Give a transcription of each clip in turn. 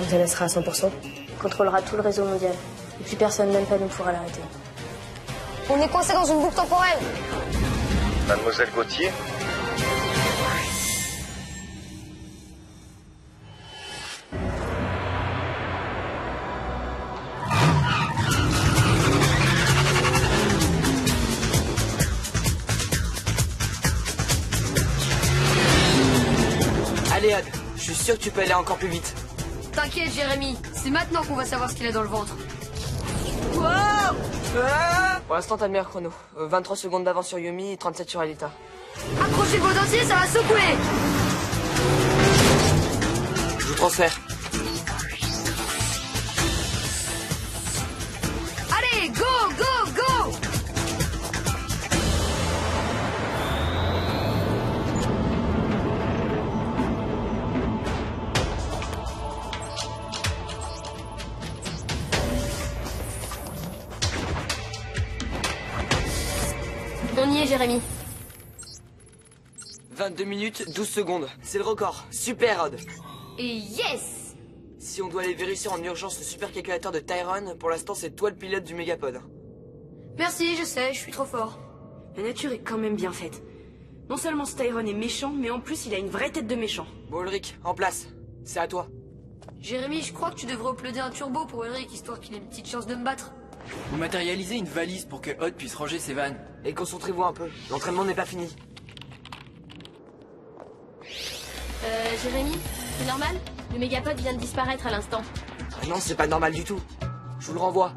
Quand elle sera à 100%, elle contrôlera tout le réseau mondial. Et plus personne, même pas nous, pourra l'arrêter. On est coincé dans une boucle temporelle. Mademoiselle Gauthier? Allez, Odd, je suis sûr que tu peux aller encore plus vite. T'inquiète, Jérémy, c'est maintenant qu'on va savoir ce qu'il a dans le ventre. Wow Pour l'instant, t'as le meilleur chrono. 23 secondes d'avance sur Yumi et 37 sur Alita. Accrochez vos dentiers, ça va secouer. Je vous transfère. Allez, go, go, go. On y est, Jérémy. 22 minutes, 12 secondes. C'est le record. Super, Odd. Et yes. Si on doit aller vérifier en urgence le supercalculateur de Tyrone, pour l'instant, c'est toi le pilote du Mégapod. Merci, je sais, je suis trop fort. La nature est quand même bien faite. Non seulement Tyrone est méchant, mais en plus il a une vraie tête de méchant. Bon, Ulrich, en place. C'est à toi. Jérémy, je crois que tu devrais uploader un turbo pour Ulrich, histoire qu'il ait une petite chance de me battre. Vous matérialisez une valise pour que Odd puisse ranger ses vannes. Et concentrez-vous un peu. L'entraînement n'est pas fini. Jérémy, c'est normal? Le Mégapod vient de disparaître à l'instant. Ah non, c'est pas normal du tout. Je vous le renvoie.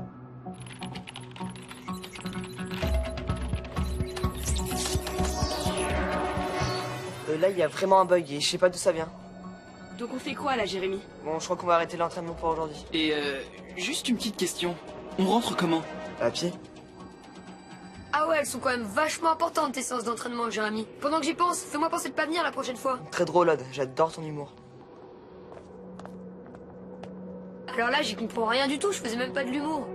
Là, il y a vraiment un bug et je sais pas d'où ça vient. Donc on fait quoi là, Jérémy? Bon, je crois qu'on va arrêter l'entraînement pour aujourd'hui. Et juste une petite question. On rentre comment? À pied? Ah ouais, elles sont quand même vachement importantes tes séances d'entraînement, Jérémy. Pendant que j'y pense, fais-moi penser de pas venir la prochaine fois. Très drôle, Odd. J'adore ton humour. Alors là, j'y comprends rien du tout, je faisais même pas de l'humour.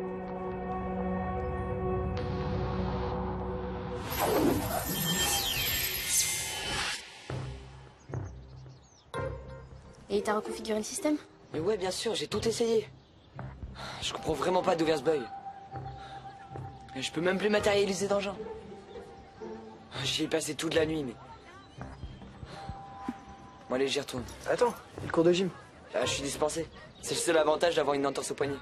Et t'as reconfiguré le système? Mais ouais, bien sûr, j'ai tout essayé. Je comprends vraiment pas d'où vient ce bug. Et je peux même plus matérialiser d'engin. J'y ai passé toute la nuit, mais... Bon, allez, j'y retourne. Attends, le cours de gym. Ah, je suis dispensé. C'est le seul avantage d'avoir une entorse au poignet.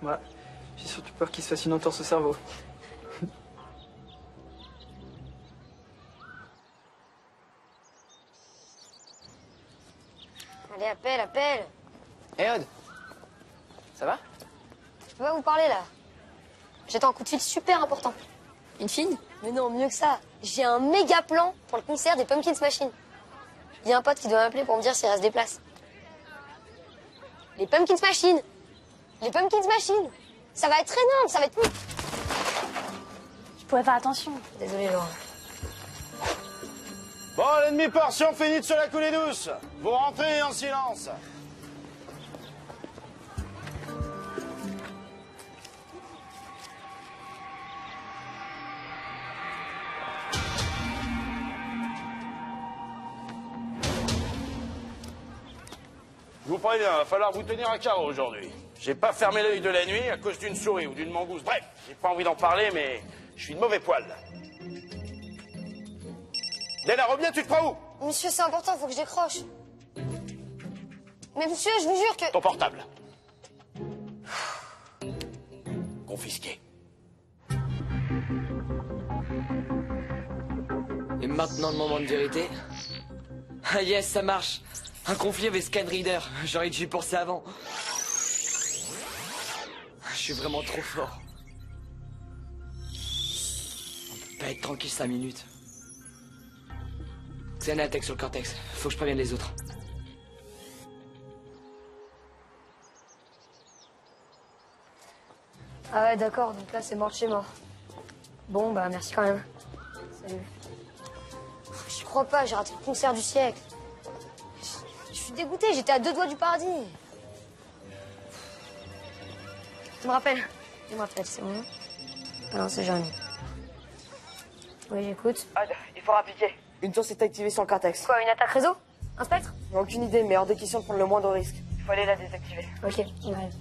Ouais, j'ai surtout peur qu'il se fasse une entorse au cerveau. Allez, appelle, appelle. Hé, Odd. Ça va? Je peux pas vous parler là. J'attends un coup de fil super important. Une fille? Mais non, mieux que ça. J'ai un méga plan pour le concert des Pumpkins Machine. Il y a un pote qui doit m'appeler pour me dire s'il reste des places. Les Pumpkins Machine. Les Pumpkins Machine. Ça va être énorme, ça va être... Je pouvais faire attention. Désolé, Laurent. Bon, l'ennemi portion finit de se la couler douce. Vous rentrez en silence. Je vous préviens, il va falloir vous tenir à carreau aujourd'hui. J'ai pas fermé l'œil de la nuit à cause d'une souris ou d'une mangouste. Bref, j'ai pas envie d'en parler, mais je suis de mauvais poil. Léna, reviens, tu te prends où? Monsieur, c'est important, faut que je décroche. Mais monsieur, je vous jure que... Ton portable. Confisqué. Et maintenant, le moment de vérité. Ah yes, ça marche. Un conflit avec Scan Reader. J'aurais dû y penser avant. Je suis vraiment trop fort. On peut pas être tranquille 5 minutes. C'est un attaque sur le cortex. Faut que je prévienne les autres. Ah ouais, d'accord, donc là, c'est mort de chez mort. Bon, bah, merci quand même. Salut. Je crois pas, j'ai raté le concert du siècle. Je suis dégoûtée, j'étais à 2 doigts du paradis. Tu me rappelles? Tu me rappelles, c'est bon? Ah non, c'est Jérémy. Oui, j'écoute. Odd, il faut rappliquer. Une tour s'est activée sur le cortex. Quoi, une attaque réseau? Un spectre? Aucune idée, mais hors de question de prendre le moindre risque. Il faut aller la désactiver. Ok, on arrive.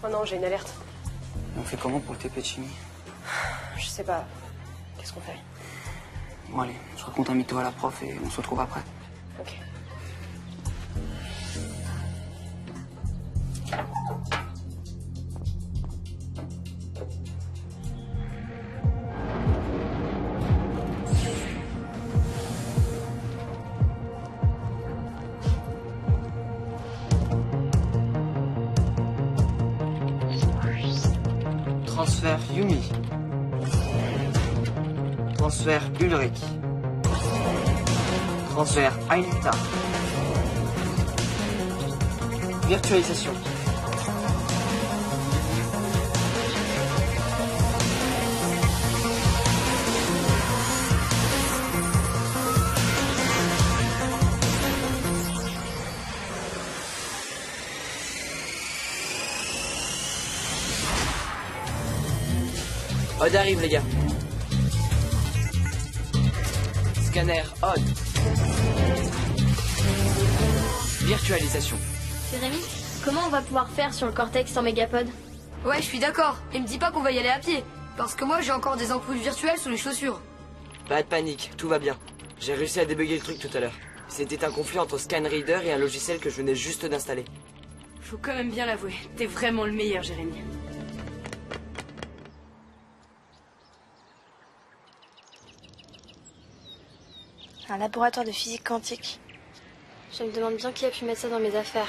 Oh non, j'ai une alerte. On fait comment pour le TP de chimie? Je sais pas. Qu'est-ce qu'on fait? Bon allez, je raconte un mytho à la prof et on se retrouve après. Ok. Transfert Yumi. Transfert Ulrich. Transfert Aïta. Virtualisation. Odd arrive, les gars. Scanner Odd. Virtualisation. Jérémy, comment on va pouvoir faire sur le cortex sans mégapod? Ouais, je suis d'accord. Et me dis pas qu'on va y aller à pied. Parce que moi, j'ai encore des ampoules virtuelles sous les chaussures. Pas de panique, tout va bien. J'ai réussi à débugger le truc tout à l'heure. C'était un conflit entre ScanReader et un logiciel que je venais juste d'installer. Faut quand même bien l'avouer, t'es vraiment le meilleur, Jérémy. Un laboratoire de physique quantique. Je me demande bien qui a pu mettre ça dans mes affaires.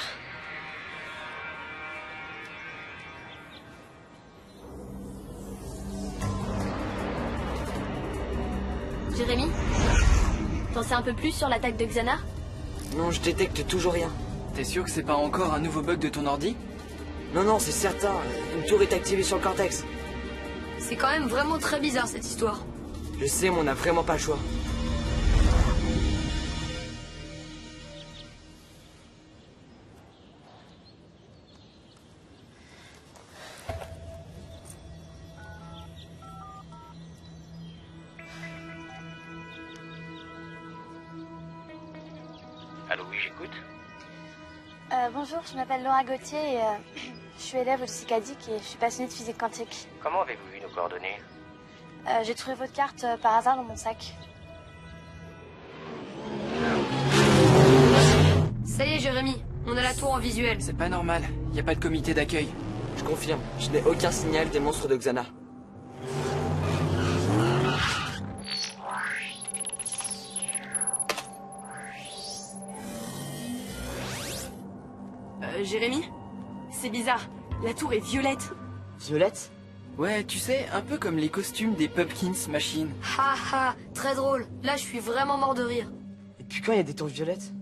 Jérémy, t'en sais un peu plus sur l'attaque de Xana? Non, je détecte toujours rien. T'es sûr que c'est pas encore un nouveau bug de ton ordi? Non, non, c'est certain. Une tour est activée sur le cortex. C'est quand même vraiment très bizarre, cette histoire. Je sais, mais on n'a vraiment pas le choix. Allô, oui, j'écoute. Bonjour, je m'appelle Laura Gauthier et je suis élève au CICADIC et je suis passionnée de physique quantique. Comment avez-vous vu nos coordonnées? J'ai trouvé votre carte par hasard dans mon sac. Ça y est, Jérémy. On a la tour en visuel. C'est pas normal, y a pas de comité d'accueil. Je confirme, je n'ai aucun signal des monstres de Xana. Jérémy? C'est bizarre, la tour est violette. Violette? Ouais, tu sais, un peu comme les costumes des Pumpkins Machine. Ha ha, très drôle. Là, je suis vraiment mort de rire. Et depuis quand il y a des tours violettes?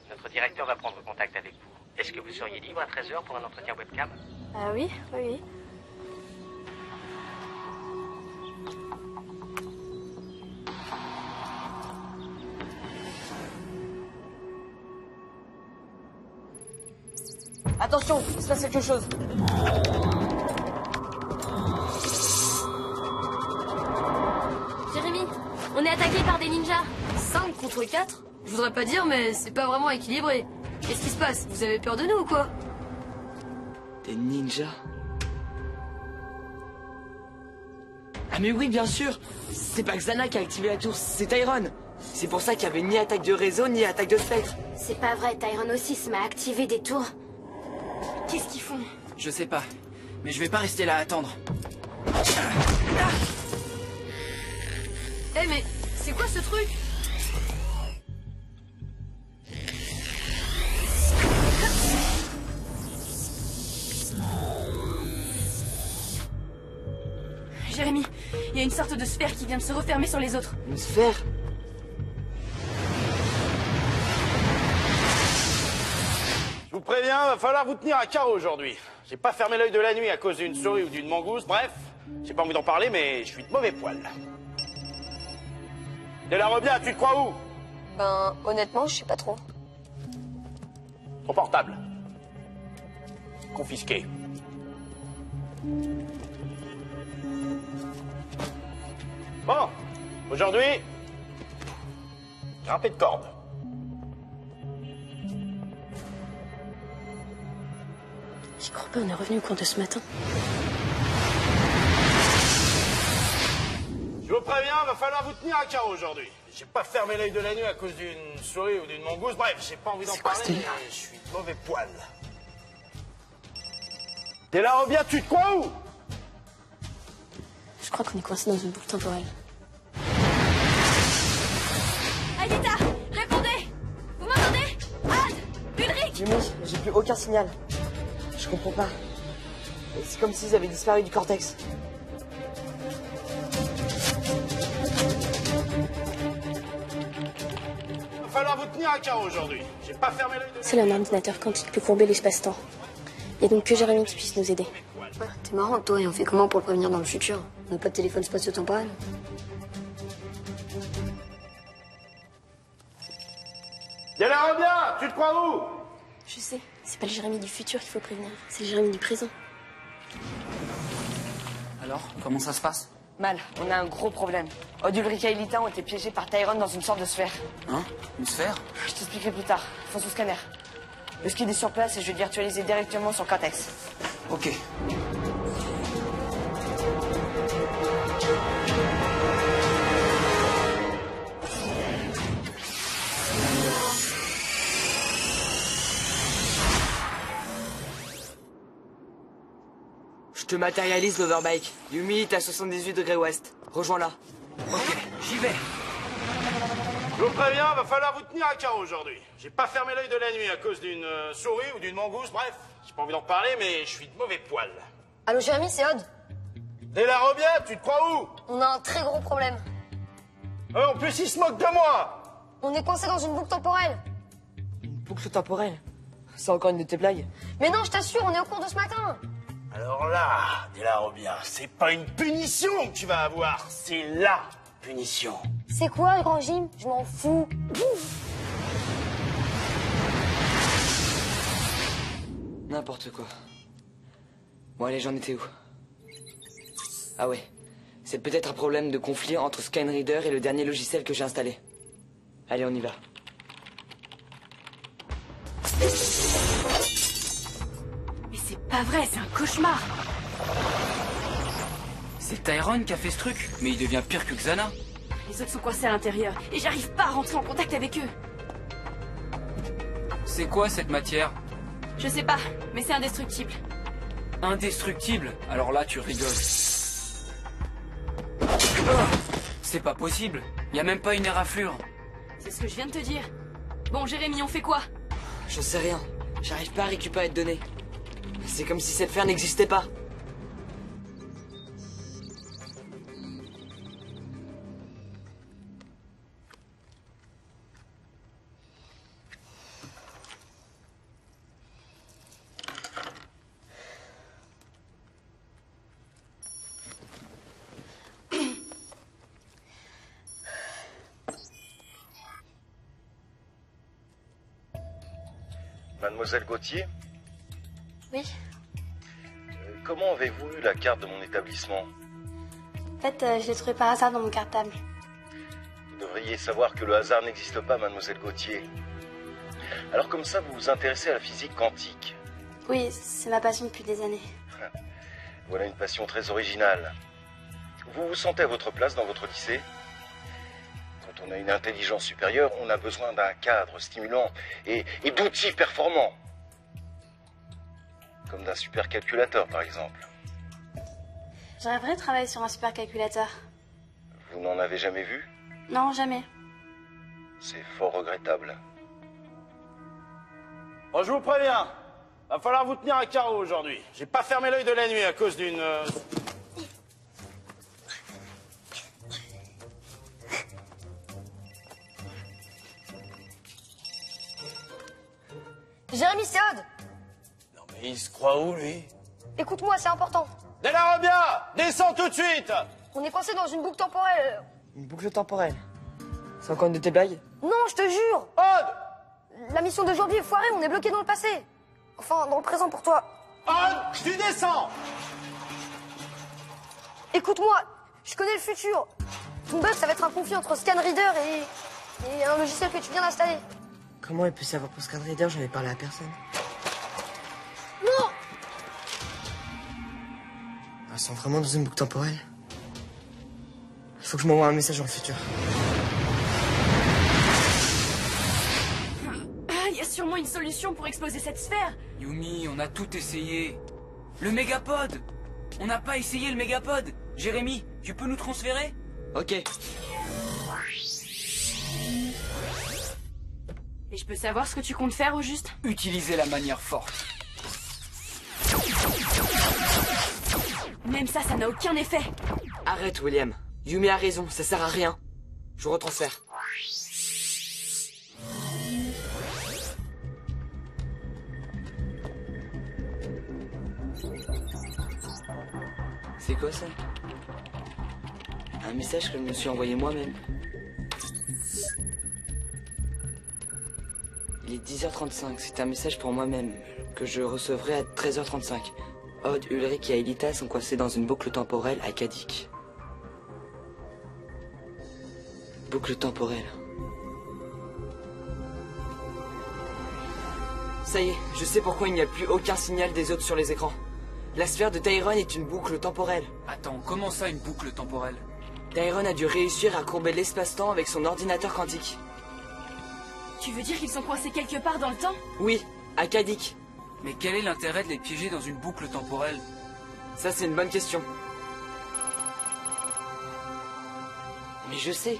Notre directeur va prendre contact avec vous. Est-ce que vous seriez libre à 13h pour un entretien webcam? Oui, oui. Attention, il se passe quelque chose. Jérémy, on est attaqué par des ninjas. 5 contre 4? Je voudrais pas dire, mais c'est pas vraiment équilibré. Qu'est-ce qui se passe? Vous avez peur de nous ou quoi? Des ninjas? Ah mais oui, bien sûr. C'est pas Xana qui a activé la tour, c'est Tyron. C'est pour ça qu'il y avait ni attaque de réseau, ni attaque de spectre. C'est pas vrai, Tyron aussi se met à activer des tours. Qu'est-ce qu'ils font? Je sais pas, mais je vais pas rester là à attendre. Eh mais, c'est quoi ce truc? Jérémy, il y a une sorte de sphère qui vient de se refermer sur les autres. Une sphère? Je vous préviens, va falloir vous tenir à carreau aujourd'hui. J'ai pas fermé l'œil de la nuit à cause d'une souris ou d'une mangouste, bref, j'ai pas envie d'en parler, mais je suis de mauvais poil. De la Rebia, tu te crois où? Ben, honnêtement, je sais pas trop. Ton portable. Confisqué. Bon, aujourd'hui, grimper de corde. J'y crois pas, on est revenu au cours de ce matin. Je vous préviens, va falloir vous tenir à carreau aujourd'hui. J'ai pas fermé l'œil de la nuit à cause d'une souris ou d'une mangouste. Bref, j'ai pas envie d'en parler, mais je suis de mauvais poil. T'es là, Robien, tu te crois où? Je crois qu'on est coincé dans une boucle temporelle. Aïdita, répondez! Vous m'entendez? Ad! Ulrich! Jimmy, j'ai plus aucun signal. Je comprends pas. C'est comme s'ils avaient disparu du cortex. Va falloir vous tenir à carreau aujourd'hui. J'ai pas fermé l'œil de la nuit. Seul un ordinateur quantique peut courber l'espace-temps. Il n'y a donc que Jérémy qui puisse nous aider. Ouais, t'es marrant, toi, et on fait comment pour le prévenir dans le futur? On n'a pas de téléphone spatio-temporel. Y'a là, Robien, tu te crois où? Je sais, c'est pas le Jérémy du futur qu'il faut prévenir, c'est le Jérémy du présent. Alors, comment ça se passe? Mal, on a un gros problème. Odd, Ulrich et Aelita ont été piégés par Tyrone dans une sorte de sphère. Hein? Une sphère? Je t'expliquerai plus tard. Faut sous scanner. Le skid est sur place et je vais le virtualiser directement sur Cortex. Ok. Je te matérialise l'overbike. Yumi est à 78 degrés ouest. Rejoins-la. Ok, j'y vais. Je vous préviens, va falloir vous tenir à carreau aujourd'hui. J'ai pas fermé l'œil de la nuit à cause d'une souris ou d'une mangouste. Bref, j'ai pas envie d'en parler, mais je suis de mauvais poil. Allô, Jérémy, c'est Odd. T'es là, Robien, tu te crois où? On a un très gros problème. En plus, il se moque de moi. On est coincé dans une boucle temporelle. Une boucle temporelle. C'est encore une de tes blagues. Mais non, je t'assure, on est au cours de ce matin. Alors là, t'es là, Robien, c'est pas une punition que tu vas avoir, c'est la punition. C'est quoi, le grand Jim? Je m'en fous. N'importe quoi. Bon, allez, j'en étais où? Ah ouais. C'est peut-être un problème de conflit entre Scanreader et le dernier logiciel que j'ai installé. Allez, on y va. Mais c'est pas vrai, c'est un cauchemar. C'est Tyrone qui a fait ce truc, mais il devient pire que Xana. Les autres sont coincés à l'intérieur et j'arrive pas à rentrer en contact avec eux. C'est quoi cette matière? Je sais pas, mais c'est indestructible. Indestructible? Alors là, tu rigoles. C'est pas possible. Y a même pas une éraflure. C'est ce que je viens de te dire. Bon, Jérémy, on fait quoi? Je sais rien. J'arrive pas à récupérer de données. C'est comme si cette sphère n'existait pas. Mademoiselle Gauthier, Oui. comment avez-vous eu la carte de mon établissement? En fait, je l'ai trouvé par hasard dans mon cartable. Vous devriez savoir que le hasard n'existe pas, Mademoiselle Gauthier. Alors comme ça, vous vous intéressez à la physique quantique. Oui, c'est ma passion depuis des années. Voilà une passion très originale. Vous vous sentez à votre place dans votre lycée? Quand on a une intelligence supérieure, on a besoin d'un cadre stimulant et d'outils performants. Comme d'un supercalculateur, par exemple. J'aimerais travailler sur un supercalculateur. Vous n'en avez jamais vu? Non, jamais. C'est fort regrettable. Bon, je vous préviens, va falloir vous tenir à carreau aujourd'hui. J'ai pas fermé l'œil de la nuit à cause d'une... Jérémy, c'est Odd. Non mais il se croit où, lui? Écoute-moi, c'est important. Dès la Robien, descends tout de suite. On est coincé dans une boucle temporelle. Une boucle temporelle. C'est encore une de tes blagues? Non, je te jure. Odd! La mission d'aujourd'hui est foirée, on est bloqué dans le passé. Enfin, dans le présent pour toi. Odd, tu descends. Écoute-moi, je connais le futur. Ton bug, ça va être un conflit entre ScanReader et un logiciel que tu viens d'installer. Comment il peut savoir pour ScanReader? J'en ai parlé à personne. Non! Ils sont vraiment dans une boucle temporelle. Il faut que je m'envoie un message dans le futur. Il y a sûrement une solution pour exploser cette sphère. Yumi, on a tout essayé. Le mégapode! On n'a pas essayé le mégapode. Jérémy, tu peux nous transférer? Ok. Et je peux savoir ce que tu comptes faire au juste? Utilisez la manière forte. Même ça n'a aucun effet. Arrête, William. Yumi a raison, ça sert à rien. Je vous retransfère. C'est quoi ça? Un message que je me suis envoyé moi-même. Il est 10h35, c'est un message pour moi-même, que je recevrai à 13h35. Odd, Ulrich et Aelita sont coincés dans une boucle temporelle à Kadik. Boucle temporelle. Ça y est, je sais pourquoi il n'y a plus aucun signal des autres sur les écrans. La sphère de Tyrone est une boucle temporelle. Attends, comment ça une boucle temporelle? Tyrone a dû réussir à courber l'espace-temps avec son ordinateur quantique. Tu veux dire qu'ils sont coincés quelque part dans le temps? Oui, à Kadik. Mais quel est l'intérêt de les piéger dans une boucle temporelle? Ça, c'est une bonne question. Mais je sais.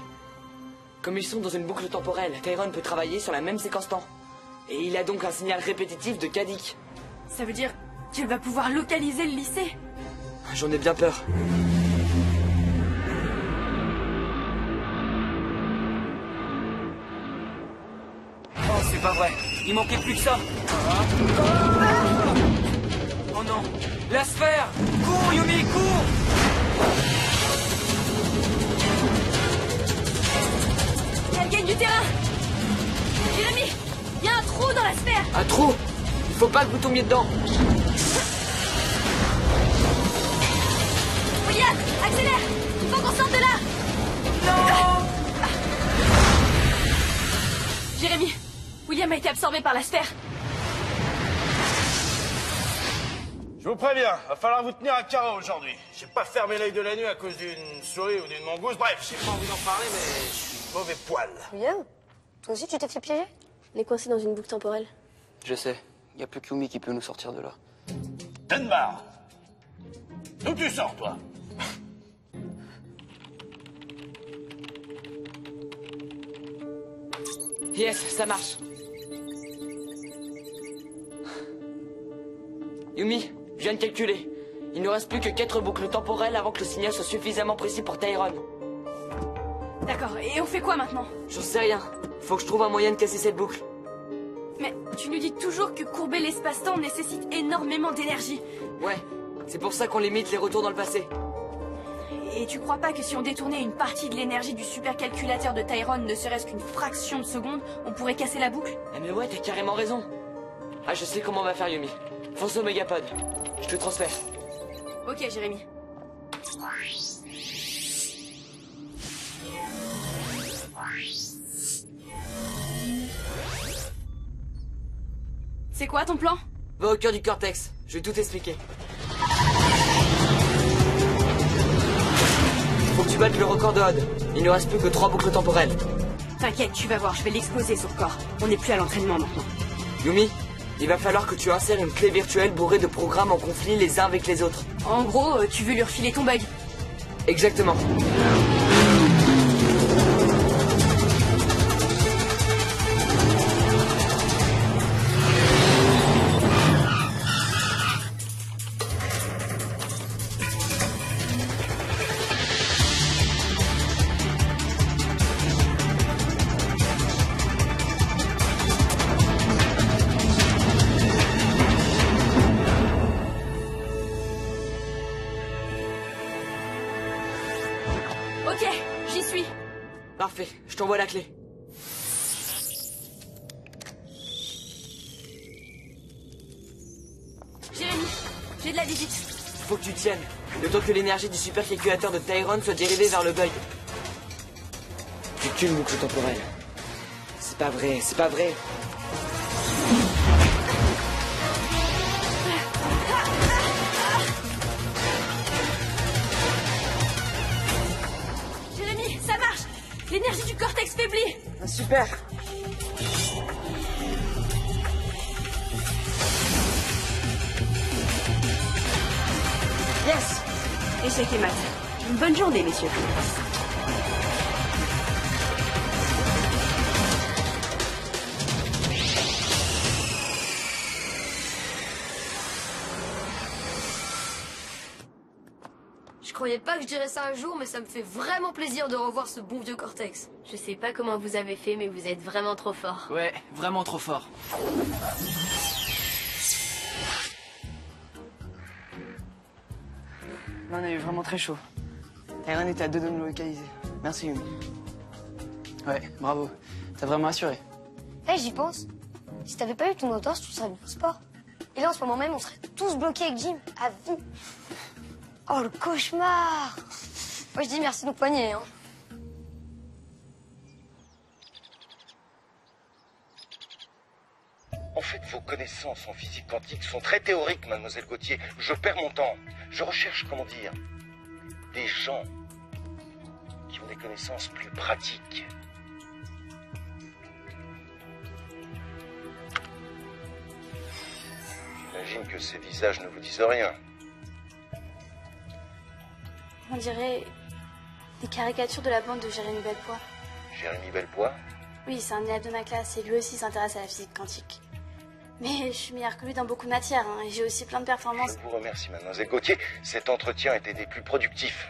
Comme ils sont dans une boucle temporelle, Tyrone peut travailler sur la même séquence temps. Et il a donc un signal répétitif de Kadik. Ça veut dire qu'elle va pouvoir localiser le lycée? J'en ai bien peur. Oh, c'est pas vrai. Il manquait plus que ça. Oh non. La sphère! Cours, Yumi, cours! Elle gagne du terrain! Jérémy, il y a un trou dans la sphère! Un trou? Il faut pas que vous tombiez dedans. William, accélère! Il faut qu'on sorte de là! Non! Jérémy, William a été absorbé par la sphère. Je vous préviens, va falloir vous tenir à carreau aujourd'hui. J'ai pas fermé l'œil de la nuit à cause d'une souris ou d'une mangouste. Bref, j'ai pas envie d'en parler, mais je suis mauvais poil. William, toi aussi tu t'es fait piéger? On est coincé dans une boucle temporelle. Je sais. Il n'y a plus que Yumi qui peut nous sortir de là. Denbar, d'où tu sors, toi? Yes, ça marche. Yumi, je viens de calculer. Il ne reste plus que 4 boucles temporelles avant que le signal soit suffisamment précis pour Tyrone. D'accord, et on fait quoi maintenant? J'en sais rien. Faut que je trouve un moyen de casser cette boucle. Mais tu nous dis toujours que courber l'espace-temps nécessite énormément d'énergie. Ouais, c'est pour ça qu'on limite les retours dans le passé. Et tu crois pas que si on détournait une partie de l'énergie du supercalculateur de Tyrone, ne serait-ce qu'une fraction de seconde, on pourrait casser la boucle? Ah mais ouais, t'as carrément raison. Ah, je sais comment on va faire, Yumi. Fonce au mégapod. Je te transfère. Ok, Jérémy. C'est quoi ton plan? Va au cœur du cortex. Je vais tout expliquer. Faut que tu battes le record de Odd. Il ne reste plus que 3 boucles temporelles. T'inquiète, tu vas voir, je vais l'exploser son corps. On n'est plus à l'entraînement maintenant. Yumi, il va falloir que tu insères une clé virtuelle bourrée de programmes en conflit les uns avec les autres. En gros, tu veux lui refiler ton bug. Exactement. Ok, j'y suis. Parfait, je t'envoie la clé. Jérémy, j'ai de la visite. Faut que tu tiennes. Le temps que l'énergie du supercalculateur de Tyrone soit dérivée vers le bug. Plus qu'une boucle temporelle. C'est pas vrai, c'est pas vrai. Jérémy, ça marche! L'énergie du cortex faiblit! Ah, super. Yes! Échec et mat. Une bonne journée, messieurs. Je croyais pas que je dirais ça un jour, mais ça me fait vraiment plaisir de revoir ce bon vieux Cortex. Je sais pas comment vous avez fait, mais vous êtes vraiment trop fort. Ouais, vraiment trop fort. Là, on a eu vraiment très chaud. Tyrone était à 2 de nous localiser. Merci, Yumi. Ouais, bravo. T'as vraiment assuré. Eh, j'y pense. Si t'avais pas eu ton autos, tu serais bon sport. Et là, en ce moment même, on serait tous bloqués avec Jim, à vie. Oh, le cauchemar! Moi, je dis merci nos poignets, hein. En fait, vos connaissances en physique quantique sont très théoriques, mademoiselle Gauthier. Je perds mon temps. Je recherche, comment dire, des gens qui ont des connaissances plus pratiques. J'imagine que ces visages ne vous disent rien. On dirait des caricatures de la bande de Jérémy Bellepoix. Jérémy Bellepoix? Oui, c'est un élève de ma classe et lui aussi s'intéresse à la physique quantique. Mais je suis meilleure que lui dans beaucoup de matières, hein, et j'ai aussi plein de performances. Je vous remercie, mademoiselle Gauthier. Cet entretien était des plus productifs.